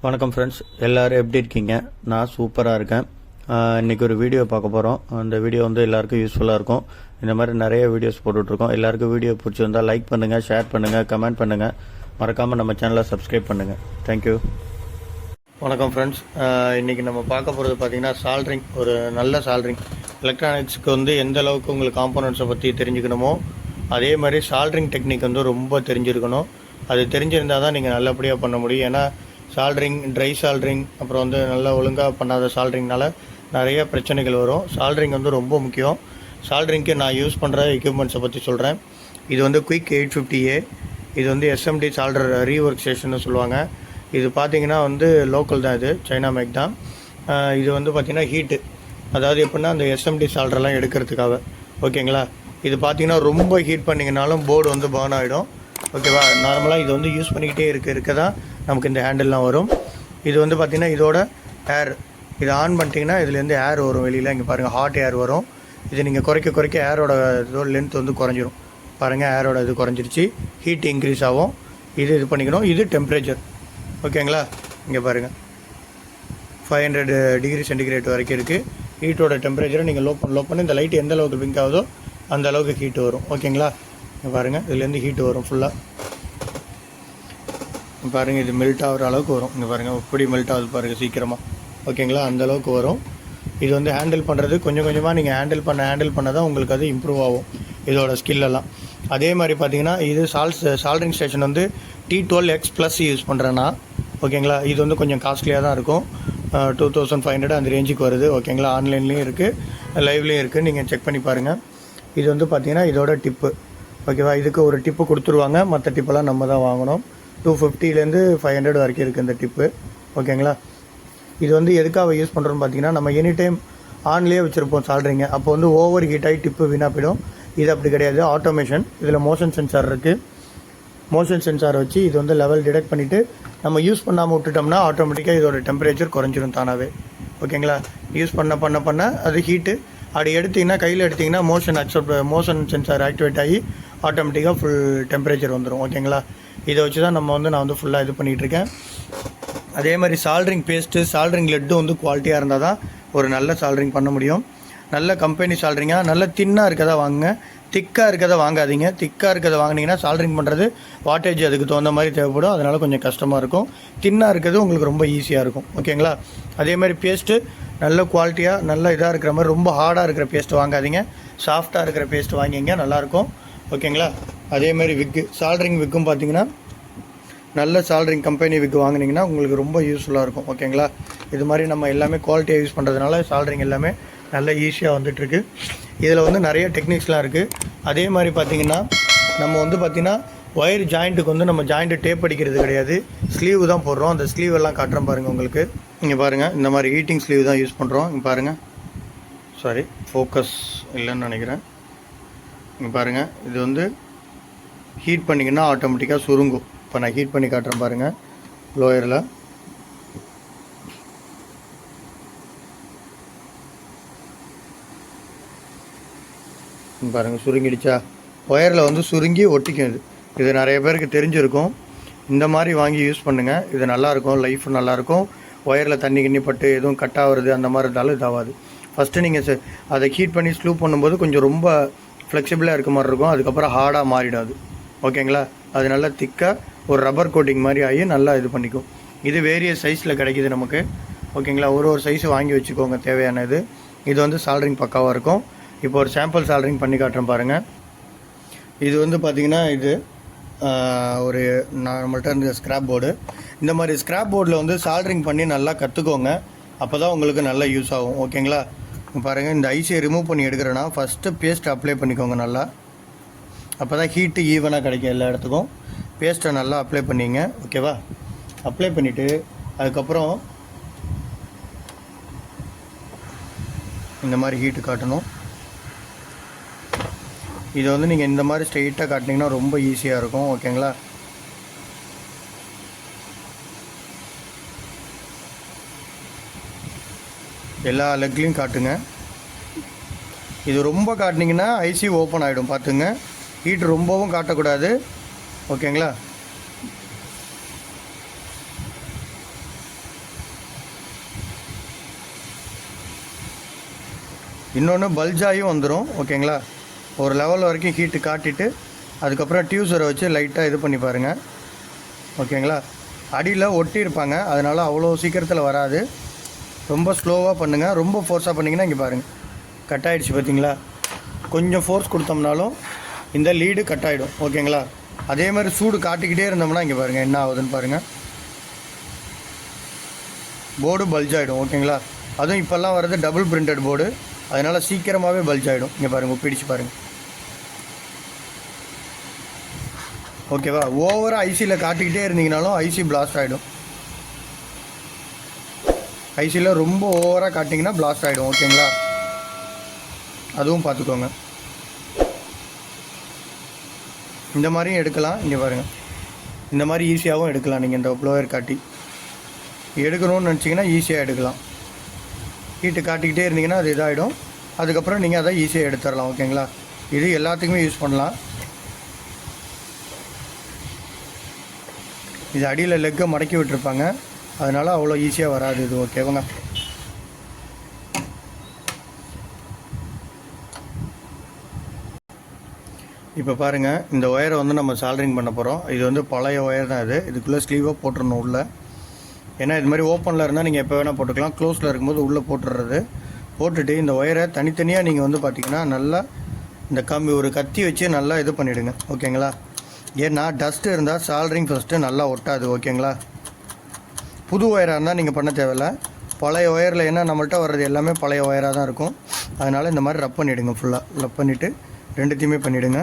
வணக்கம் ஃப்ரெண்ட்ஸ், எல்லோரும் எப்படி இருக்கீங்க? நான் சூப்பராக இருக்கேன். இன்றைக்கி ஒரு வீடியோ பார்க்க போகிறோம். அந்த வீடியோ வந்து எல்லாருக்கும் யூஸ்ஃபுல்லாக இருக்கும். இந்த மாதிரி நிறைய வீடியோஸ் போட்டுட்ருக்கோம். எல்லாருக்கும் வீடியோ பிடிச்சிருந்தால் லைக் பண்ணுங்கள், ஷேர் பண்ணுங்கள், கமெண்ட் பண்ணுங்கள். மறக்காமல் நம்ம சேனலை சப்ஸ்கிரைப் பண்ணுங்கள். தேங்க்யூ. வணக்கம் ஃப்ரெண்ட்ஸ், இன்றைக்கி நம்ம பார்க்க போகிறது பார்த்திங்கன்னா சால்ட்ரிங். ஒரு நல்ல சால்ட்ரிங். எலக்ட்ரானிக்ஸுக்கு வந்து எந்த அளவுக்கு உங்களுக்கு காம்போனன்ட்ஸை பற்றி தெரிஞ்சுக்கணுமோ அதே மாதிரி சால்ட்ரிங் டெக்னிக் வந்து ரொம்ப தெரிஞ்சிருக்கணும். அது தெரிஞ்சிருந்தால் தான் நீங்கள் நல்லபடியாக பண்ண முடியும். ஏன்னா சால்ட்ரிங், ட்ரை சால்ட்ரிங், அப்புறம் வந்து நல்லா ஒழுங்காக பண்ணாத சால்ட்ரிங்னால நிறைய பிரச்சனைகள் வரும். சால்ட்ரிங் வந்து ரொம்ப முக்கியம். சால்ட்ரிங்க்கு நான் யூஸ் பண்ணுற எக்யூப்மெண்ட்ஸை பற்றி சொல்கிறேன். இது வந்து குயிக் 850A. இது வந்து SMD சால்டர் ரீஒர்க் ஸ்டேஷன்னு சொல்லுவாங்க. இது பார்த்திங்கன்னா வந்து லோக்கல் தான், இது சைனா மேக் தான். இது வந்து பார்த்திங்கன்னா ஹீட்டு, அதாவது எப்படின்னா அந்த SMD சால்டரெலாம் எடுக்கிறதுக்காக. ஓகேங்களா? இது பார்த்திங்கன்னா ரொம்ப ஹீட் பண்ணிங்கனாலும் போர்டு வந்து பர்ன் ஆகிடும். ஓகேவா? நார்மலாக இது வந்து யூஸ் பண்ணிக்கிட்டே இருக்க தான் நமக்கு இந்த ஹேண்டில்லாம் வரும். இது வந்து பார்த்திங்கன்னா இதோட ஏர், இதை ஆன் பண்ணிட்டீங்கன்னா இதுலேருந்து ஏர் வரும் வெளியில். இங்கே பாருங்கள், ஹாட் ஏர் வரும். இது நீங்கள் குறைக்க ஏரோட இதோட லென்த் வந்து குறைஞ்சிரும். பாருங்கள், ஏரோட இது குறைஞ்சிருச்சு, ஹீட் இன்க்ரீஸ் ஆகும். இது பண்ணிக்கணும். இது டெம்பரேச்சர். ஓகேங்களா? இங்கே பாருங்கள், 500 டிகிரி சென்டிகிரேட் வரைக்கும் இருக்குது. ஹீட்டோட டெம்பரேச்சரை நீங்கள் லோ பண்ணி இந்த லைட் எந்த அளவுக்கு பிங்க் ஆகுதோ அந்த அளவுக்கு ஹீட்டு வரும். ஓகேங்களா? இங்கே பாருங்கள், இதுலேருந்து ஹீட்டு வரும் ஃபுல்லாக. பாருங்கள், இது மெல்ட் ஆகிற அளவுக்கு வரும். இங்கே பாருங்கள், எப்படி மெல்ட் ஆகுது பாருங்கள் சீக்கிரமாக. ஓகேங்களா? அந்த அளவுக்கு வரும். இது வந்து ஹேண்டில் பண்ணுறது கொஞ்சம் கொஞ்சமாக நீங்கள் ஹேண்டில் பண்ண தான் உங்களுக்கு அது இம்ப்ரூவ் ஆகும், இதோட ஸ்கில்லெல்லாம். அதே மாதிரி பார்த்தீங்கன்னா இது சால்ட்ரிங் ஸ்டேஷன் வந்து T12X+ யூஸ் பண்ணுறேன்னா. ஓகேங்களா? இது வந்து கொஞ்சம் காஸ்ட்லியாக தான் இருக்கும். 2500 அந்த ரேஞ்சுக்கு வருது. ஓகேங்களா? ஆன்லைன்லேயும் இருக்குது, லைவ்லேயும் இருக்குது, நீங்கள் செக் பண்ணி பாருங்கள். இது வந்து பார்த்திங்கன்னா இதோட டிப்பு. ஓகேவா? இதுக்கு ஒரு டிப்பு கொடுத்துருவாங்க, மற்ற டிப்பெல்லாம் நம்ம தான் வாங்கணும். 250லேருந்து 500 வரைக்கும் இருக்குது இந்த டிப்பு. ஓகேங்களா? இது வந்து எதுக்காக யூஸ் பண்ணுறோன்னு பார்த்தீங்கன்னா, நம்ம எனி டைம் ஆன்லேயே வச்சுருப்போம் சால்ட்ரிங்க. அப்போ வந்து ஓவர் ஹீட் ஆகி டிப்பு வீணாக போயிடும். இது அப்படி கிடையாது, ஆட்டோமேஷன். இதில் மோஷன் சென்சார் இருக்குது. மோஷன் சென்சார் வச்சு இது வந்து லெவல் டிடெக்ட் பண்ணிவிட்டு நம்ம யூஸ் பண்ணாமல் விட்டுட்டோம்னா ஆட்டோமேட்டிக்காக இதோட டெம்பரேச்சர் குறைஞ்சிரும் தானாகவே. ஓகேங்களா? யூஸ் பண்ண அது ஹீட்டு அப்படி எடுத்திங்கன்னா, கையில் எடுத்திங்கன்னா மோஷன் சென்சார் ஆக்டிவேட் ஆகி ஆட்டோமேட்டிக்காக ஃபுல் டெம்பரேச்சர் வந்துடும். ஓகேங்களா? இதை வச்சு தான் நான் வந்து ஃபுல்லாக இது பண்ணிகிட்ருக்கேன். அதே மாதிரி சால்ட்ரிங் பேஸ்ட்டு, சால்ட்ரிங் லெட்டும் வந்து குவாலிட்டியாக இருந்தால் தான் ஒரு நல்ல சால்ட்ரிங் பண்ண முடியும். நல்ல கம்பெனி சால்ட்ரிங்காக நல்ல தின்னாக இருக்கதை வாங்குங்க, திக்காக இருக்கதை வாங்காதீங்க. திக்காக இருக்கதை வாங்கினீங்கன்னா சால்ட்ரிங் பண்ணுறது வாட்டேஜ் அதுக்கு தகுந்த மாதிரி தேவைப்படும், அதனால் கொஞ்சம் கஷ்டமாக இருக்கும். தின்னாக இருக்கிறது உங்களுக்கு ரொம்ப ஈஸியாக இருக்கும். ஓகேங்களா? அதே மாதிரி பேஸ்ட்டு நல்ல குவாலிட்டியாக நல்ல இதாக இருக்கிற மாதிரி, ரொம்ப ஹார்டாக இருக்கிற பேஸ்ட்டு வாங்காதீங்க, சாஃப்டாக இருக்கிற பேஸ்ட்டு வாங்கிங்க, நல்லாயிருக்கும். ஓகேங்களா? அதே மாதிரி சால்ட்ரிங் விக்கும் பார்த்திங்கன்னா நல்ல சால்ட்ரிங் கம்பெனி விக்கு வாங்கினீங்கன்னா உங்களுக்கு ரொம்ப யூஸ்ஃபுல்லாக இருக்கும். ஓகேங்களா? இது மாதிரி நம்ம எல்லாமே குவாலிட்டியாக யூஸ் பண்ணுறதுனால சால்ட்ரிங் எல்லாமே நல்ல ஈஸியாக வந்துட்டுருக்கு. இதில் வந்து நிறைய டெக்னிக்ஸ்லாம் இருக்குது. அதே மாதிரி பார்த்திங்கன்னா நம்ம வந்து பார்த்திங்கன்னா ஒயர் ஜாயிண்ட்டுக்கு வந்து நம்ம ஜாயிண்ட்டு டேப் அடிக்கிறது கிடையாது, ஸ்லீவ் தான் போடுறோம். அந்த ஸ்லீவ் எல்லாம் காட்டுறோம் பாருங்கள் உங்களுக்கு. இங்கே பாருங்கள், இந்த மாதிரி ஹீட்டிங் ஸ்லீவ் தான் யூஸ் பண்ணுறோம். இங்கே பாருங்கள், சாரி ஃபோக்கஸ் இல்லைன்னு நினைக்கிறேன். இங்கே பாருங்கள், இது வந்து ஹீட் பண்ணிங்கன்னா ஆட்டோமேட்டிக்காக சுருங்கும். இப்போ நான் ஹீட் பண்ணி காட்டுறேன் பாருங்கள். லோயரில் பாருங்கள், சுருங்கிடுச்சா? ஒயரில் வந்து சுருங்கி ஒட்டிக்கும். இது நிறைய பேருக்கு தெரிஞ்சிருக்கும். இந்த மாதிரி வாங்கி யூஸ் பண்ணுங்கள், இது நல்லாயிருக்கும், லைஃப் நல்லாயிருக்கும். ஒயரில் தண்ணி கிண்ணி பட்டு எதுவும் கட் ஆகிறது அந்த மாதிரி இருந்தாலும் இதாகாது. ஃபஸ்ட்டு நீங்கள் அதை ஹீட் பண்ணி ஸ்லூ பண்ணும்போது கொஞ்சம் ரொம்ப ஃப்ளெக்சிபிளாக இருக்க மாதிரி இருக்கும், அதுக்கப்புறம் ஹார்டாக மாறிடாது. ஓகேங்களா? அது நல்லா திக்காக ஒரு ரப்பர் கோட்டிங் மாதிரி ஆகி நல்லா இது பண்ணிக்கும். இது வேரியஸ் சைஸில் கிடைக்கிது நமக்கு. ஓகேங்களா? ஒரு சைஸு வாங்கி வச்சுக்கோங்க தேவையான இது. இது வந்து சால்ட்ரிங் பக்காவாக இருக்கும். இப்போ ஒரு சாம்பிள் சால்ட்ரிங் பண்ணி காட்டுறேன் பாருங்கள். இது வந்து பார்த்திங்கன்னா இது ஒரு நம்மள்ட்ட இருந்த ஸ்க்ராப் போர்டு. இந்த மாதிரி ஸ்க்ராப் போர்டில் வந்து சால்ட்ரிங் பண்ணி நல்லா கற்றுக்கோங்க, அப்போ தான் உங்களுக்கு நல்லா யூஸ் ஆகும். ஓகேங்களா? பாருங்கள், இந்த ஐசியை ரிமூவ் பண்ணி எடுக்கிறேன்னா ஃபஸ்ட்டு பேஸ்ட் அப்ளை பண்ணிக்கோங்க நல்லா, அப்போ தான் ஹீட்டு ஈவனாக கிடைக்கும் எல்லா இடத்துக்கும். பேஸ்ட்டை நல்லா அப்ளை பண்ணிங்க. ஓகேவா? அப்ளை பண்ணிவிட்டு அதுக்கப்புறம் இந்த மாதிரி ஹீட்டு காட்டணும். இதை வந்து நீங்கள் இந்த மாதிரி ஸ்ட்ரெயிட்டாக காட்டினீங்கன்னா ரொம்ப ஈஸியாக இருக்கும். ஓகேங்களா? எல்லா லெக்லையும் காட்டுங்க. இது ரொம்ப காட்டினீங்கன்னா ஐசி ஓப்பன் ஆகிடும், பார்த்துங்க. ஹீட் ரொம்பவும் காட்டக்கூடாது. ஓகேங்களா? இன்னொன்று பல்ஜாயும் வந்துடும். ஓகேங்களா, ஒரு லெவல் வரைக்கும் ஹீட்டு காட்டிட்டு அதுக்கப்புறம் டியூசரை வச்சு லைட்டாக இது பண்ணி பாருங்கள். ஓகேங்களா, அடியில் ஒட்டி இருப்பாங்க, அதனால் அவ்வளோ சீக்கிரத்தில் வராது. ரொம்ப ஸ்லோவாக பண்ணுங்கள். ரொம்ப ஃபோர்ஸாக பண்ணிங்கன்னா இங்கே பாருங்கள் கட் ஆகிடுச்சு பார்த்தீங்களா. கொஞ்சம் ஃபோர்ஸ் கொடுத்தோம்னாலும் இந்த லீடு கட் ஆகிடும். ஓகேங்களா, அதே மாதிரி சூடு காட்டிக்கிட்டே இருந்தோம்னா இங்கே பாருங்கள் என்ன ஆகுதுன்னு பாருங்கள், போர்டு பல்ஜ் ஆகிடும். ஓகேங்களா, அதுவும் இப்போல்லாம் வர்றது டபுள் பிரிண்டட் போர்டு, அதனால் சீக்கிரமாகவே பல்ஜ் ஆகிடும். இங்கே பாருங்கள், பிடிச்சு பாருங்கள். ஓகேவா, ஓவராக ஐசியில் காட்டிக்கிட்டே இருந்தீங்கனாலும் ஐசி பிளாஸ்ட் ஆகிடும். ஐசியில் ரொம்ப ஓவராக காட்டிங்கன்னா பிளாஸ்ட் ஆகிடும். ஓகேங்களா, அதுவும் பார்த்துக்கோங்க. இந்த மாதிரியும் எடுக்கலாம். இங்கே பாருங்கள், இந்த மாதிரி ஈஸியாகவும் எடுக்கலாம். நீங்கள் இந்த ப்ளோயர் காட்டி எடுக்கணும்னு நினச்சிங்கன்னா ஈஸியாக எடுக்கலாம். ஹீட்டு காட்டிக்கிட்டே இருந்தீங்கன்னா அது இதாகிடும். அதுக்கப்புறம் நீங்கள் அதை ஈஸியாக எடுத்துடலாம். ஓகேங்களா, இது எல்லாத்துக்குமே யூஸ் பண்ணலாம். இது அடியில் லெக்கை மடக்கி விட்டுருப்பாங்க, அதனால் அவ்வளோ ஈஸியாக வராது இது. ஓகேவாங்க, இப்போ பாருங்கள், இந்த ஒயரை வந்து நம்ம சால்ட்ரிங் பண்ண போகிறோம். இது வந்து பழைய ஒயர் தான். இதுக்குள்ளே ஸ்லீவாக போட்டுடணும் உள்ளே. ஏன்னா இது மாதிரி ஓப்பனில் இருந்தால் நீங்கள் எப்போ வேணால் போட்டுக்கலாம், க்ளோஸில் இருக்கும்போது உள்ளே போட்டுடுறது. போட்டுட்டு இந்த ஒயரை தனித்தனியாக நீங்கள் வந்து பார்த்திங்கன்னா நல்லா இந்த கம்பி ஒரு கத்தி வச்சு நல்லா இது பண்ணிவிடுங்க. ஓகேங்களா, ஏன்னா டஸ்ட்டு இருந்தால் சால்ட்ரிங் ஃபஸ்ட்டு நல்லா ஒட்டாது. ஓகேங்களா, புது ஒயராக இருந்தால் நீங்கள் பண்ண தேவையில்லை. பழைய ஒயரில் ஏன்னா நம்மள்கிட்ட வர்றது எல்லாமே பழைய ஒயராக தான் இருக்கும். அதனால் இந்த மாதிரி ரப் பண்ணிவிடுங்க. ஃபுல்லாக ரப் பண்ணிவிட்டு ரெண்டுத்தையுமே பண்ணிவிடுங்க.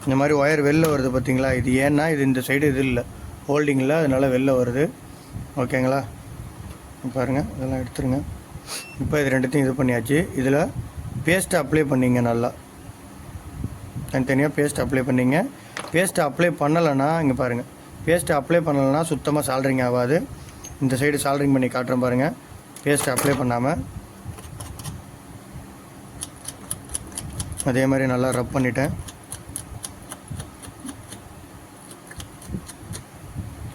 இந்த மாதிரி ஒயர் வெளில வருது பார்த்தீங்களா, இது ஏன்னா இது இந்த சைடு இது இல்லை, ஹோல்டிங்கில், அதனால் வெளில வருது. ஓகேங்களா, பாருங்கள், இதெல்லாம் எடுத்துருங்க. இப்போ இது ரெண்டுத்தையும் இது பண்ணியாச்சு. இதில் பேஸ்ட்டை அப்ளை பண்ணிங்க. நல்லா தனித்தனியாக பேஸ்ட் அப்ளை பண்ணிங்க. பேஸ்ட்டை அப்ளை பண்ணலைன்னா இங்கே பாருங்கள், பேஸ்ட்டை அப்ளை பண்ணலைன்னா சுத்தமாக சால்ட்ரிங் ஆகாது. இந்த சைடு சால்ட்ரிங் பண்ணி காட்டுறேன் பாருங்கள். பேஸ்ட்டை அப்ளை பண்ணாமல் அதே மாதிரி நல்லா ரப் பண்ணிட்டேன்.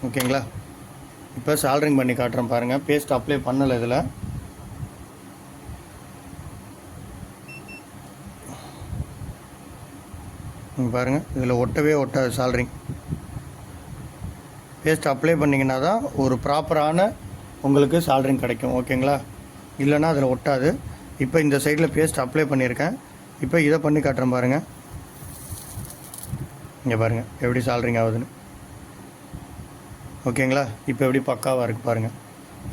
ஓகேங்களா, இப்போ சால்ட்ரிங் பண்ணி காட்டுறேன் பாருங்கள். பேஸ்ட் அப்ளை பண்ணலை இதில். பாருங்கள், இதில் ஒட்டவே ஒட்டாது சால்ட்ரிங். பேஸ்ட் அப்ளை பண்ணிங்கன்னா தான் ஒரு ப்ராப்பரான உங்களுக்கு சால்ட்ரிங் கிடைக்கும். ஓகேங்களா, இல்லைன்னா அதில் ஒட்டாது. இப்போ இந்த சைடில் பேஸ்ட் அப்ளை பண்ணியிருக்கேன். இப்போ இதை பண்ணி காட்டுறேன் பாருங்கள். இங்கே பாருங்கள் எப்படி சால்ட்ரிங் ஆகுதுன்னு. ஓகேங்களா, இப்போ எப்படி பக்காவாக இருக்குது பாருங்கள்.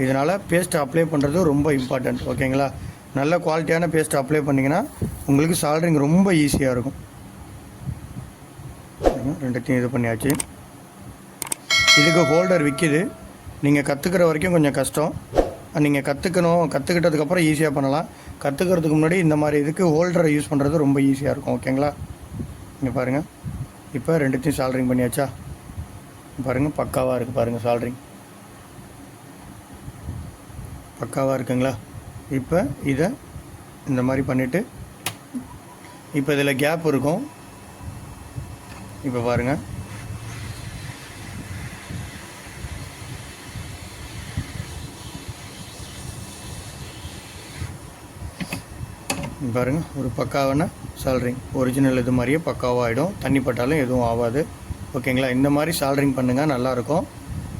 இதனால் பேஸ்ட்டை அப்ளை பண்ணுறது ரொம்ப இம்பார்ட்டண்ட். ஓகேங்களா, நல்ல குவாலிட்டியான பேஸ்ட்டை அப்ளை பண்ணிங்கன்னா உங்களுக்கு சால்ட்ரிங் ரொம்ப ஈஸியாக இருக்கும். ரெண்டுத்தையும் இது பண்ணியாச்சு. இதுக்கு ஹோல்டர் விற்கிது. நீங்கள் கற்றுக்கிற வரைக்கும் கொஞ்சம் கஷ்டம். நீங்கள் கற்றுக்கிட்டதுக்கப்புறம் ஈஸியாக பண்ணலாம். கற்றுக்கிறதுக்கு முன்னாடி இந்த மாதிரி இதுக்கு ஹோல்டரை யூஸ் பண்ணுறது ரொம்ப ஈஸியாக இருக்கும். ஓகேங்களா, இங்கே பாருங்கள், இப்போ ரெண்டுத்தையும் சால்ட்ரிங் பண்ணியாச்சா. பாருங்கள், பக்காவாக இருக்குது பாருங்கள், சால்ட்ரிங் பக்காவாக இருக்குங்களா. இப்போ இதை இந்த மாதிரி பண்ணிவிட்டு இப்போ இதில் கேப் இருக்கும். இப்போ பாருங்கள், பாருங்கள், ஒரு பக்காவான சால்ட்ரிங் ஒரிஜினல் இது மாதிரியே பக்காவாக ஆகிடும். தண்ணி பட்டாலும் எதுவும் ஆகாது. ஓகேங்களா, இந்த மாதிரி சால்ட்ரிங் பண்ணுங்கள், நல்லாயிருக்கும்.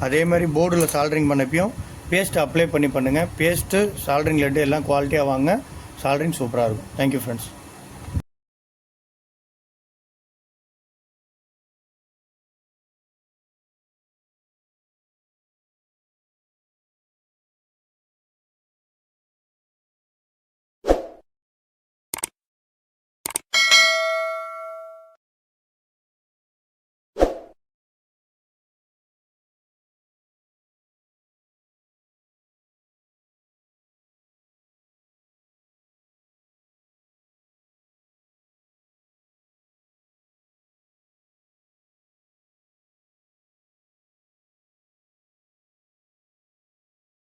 அதே மாதிரி போர்டில் சால்ட்ரிங் பண்ணப்பையும் பேஸ்ட்டு அப்ளை பண்ணி பண்ணுங்கள். பேஸ்ட்டு சால்ட்ரிங் லெட்டு எல்லாம் குவாலிட்டியாக வாங்க. சால்ட்ரிங் சூப்பராக இருக்கும். Thank you friends.